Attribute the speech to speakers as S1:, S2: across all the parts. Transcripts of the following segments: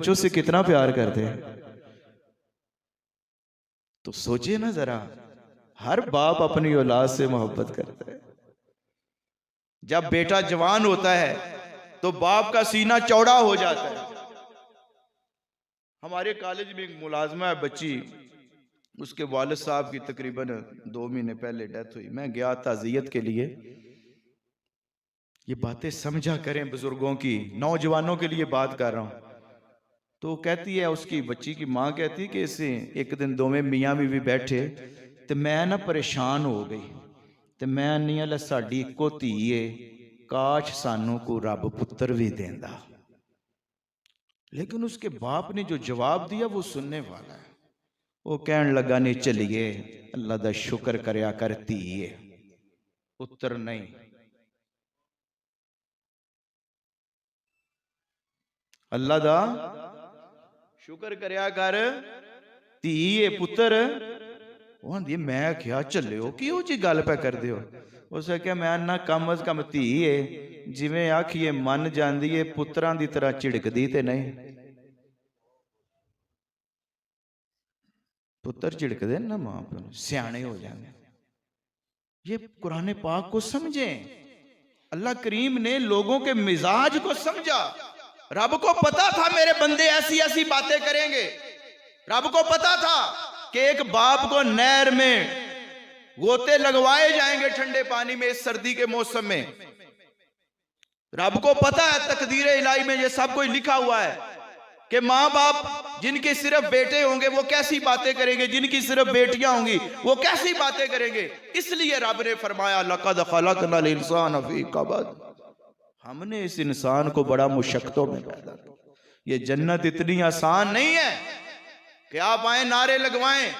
S1: बच्चों से कितना प्यार करते हैं। तो सोचिए ना जरा, हर बाप अपनी औलाद से मोहब्बत करता है। जब बेटा जवान होता है तो बाप का सीना चौड़ा हो जाता है। हमारे कॉलेज में एक मुलाजमा है बच्ची, उसके वालिद साहब की तकरीबन 2 महीने पहले डेथ हुई। मैं गया ताज़ियत के लिए। ये बातें समझा करें बुजुर्गों की, नौजवानों के लिए बात कर रहा हूं। तो कहती है, उसकी बच्ची की माँ कहती है कि इसे एक दिन दोवें मियाँ बीवी बैठे तो मैं ना परेशान हो गई तो मैं नहीं अल्लाह साडी इक्को धी है, काश सानू को रब पुत्र भी देंदा। लेकिन उसके बाप ने जो जवाब दिया वो सुनने वाला है। वो कहने लगा, नहीं चलिए अल्लाह दा शुक्र करया कर धीए, पुत्र नहीं। अल्लाह दा शुक्र करया कर धीए पुत्र। वो आंदी मैं क्या चलियो किहो जी गल पे कर दियो। उसे क्या मैं ना कम अज कम धी है, जिवें आखिए मन जांदी है, पुत्रां दी तरह झिड़कदी ते नहीं। पुत्र झिड़कदे ना मां प्यो, सियाणे हो जाते। ये कुरान पाक को समझें। अल्लाह करीम ने लोगों के मिजाज को समझा। रब को पता था मेरे बंदे ऐसी ऐसी बातें करेंगे। रब को पता था कि एक बाप को नहर में गोते लगवाए जाएंगे ठंडे पानी में इस सर्दी के मौसम में। रब को पता है तकदीर इलाही में ये सब कुछ लिखा हुआ है कि माँ बाप जिनके सिर्फ बेटे होंगे वो कैसी बातें करेंगे, जिनकी सिर्फ बेटियां होंगी वो कैसी बातें करेंगे। इसलिए रब ने फरमाया, लक़द ख़लक़नल इंसान फ़ी कबद, हमने इस इंसान को बड़ा मुशक्क़तों में पैदा किया। ये जन्नत इतनी आसान नहीं है कि आप आए नारे लगवाएं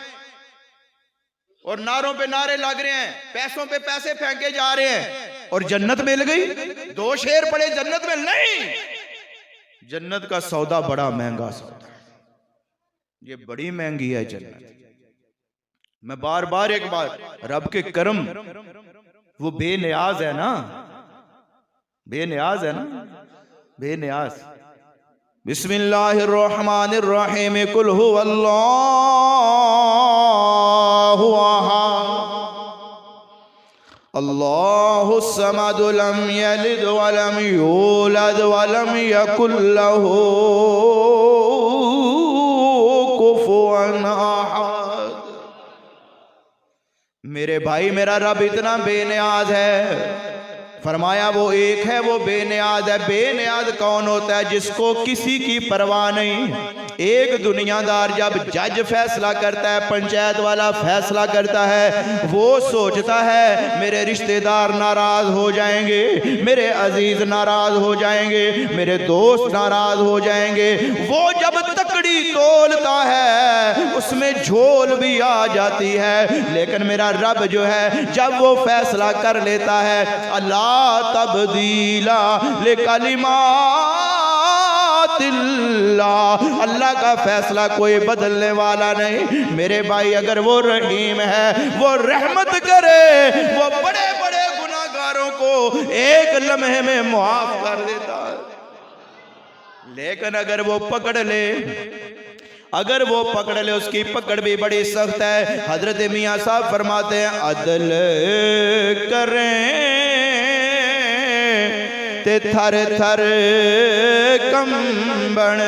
S1: और नारों पे नारे लग रहे हैं, पैसों पे पैसे फेंके जा रहे हैं और जन्नत मिल गई, 2 शेर पड़े जन्नत में। नहीं, जन्नत का सौदा बड़ा महंगा सौदा है। ये बड़ी महंगी है जन्नत। मैं बार बार एक बार, रब के करम, वो बेनियाज है ना, बेनियाज है ना, बेनियाज। बिस्मिल्लाहिर्रहमानिर्रहीम, कुल हुवल्लाहु अहद, अल्लाहुस समद, लम यलिद वलम यूलद वलम यकुल लहू कुफुवन अहद। मेरे भाई, मेरा रब इतना बेनियाज है। फरमाया वो एक है, वो बेनियाज है। बेनियाज कौन होता है? जिसको किसी की परवाह नहीं। एक दुनियादार जब जज फैसला करता है, पंचायत वाला फैसला करता है, वो सोचता है मेरे रिश्तेदार नाराज हो जाएंगे, मेरे अजीज नाराज हो जाएंगे, मेरे दोस्त नाराज हो जाएंगे। वो जब तकड़ी तोलता है उसमें झोल भी आ जाती है। लेकिन मेरा रब जो है, जब वो फैसला कर लेता है, अल्लाह तब्दीला लिकलिमातिल्लाह, अल्लाह का फैसला कोई बदलने वाला नहीं। मेरे भाई, अगर वो रहीम है, वो रहमत करे, वो बड़े बड़े गुनाहगारों को एक लम्हे में मुआफ कर देता है। लेकिन अगर वो पकड़ ले, अगर वो पकड़ ले, उसकी पकड़ भी बड़ी सख्त है। हजरत मियाँ साहब फरमाते हैं, अदल करें ते थर थर कंबण,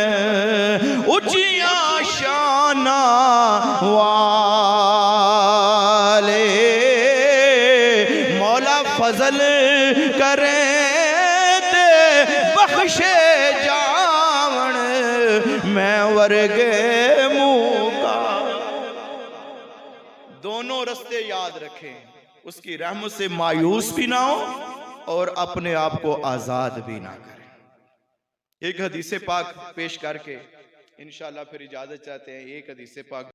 S1: ऊंचिया शाना वाले, मौला फजल करें ते बख्शे जावन, मैं वर्गे मुँह का। दोनों रास्ते याद रखें, उसकी रहमत से मायूस भी ना हो और अपने आप को आजाद भी ना करें। एक हदीस पाक पेश करके इंशाअल्लाह फिर इजाजत चाहते हैं। एक हदीस पाक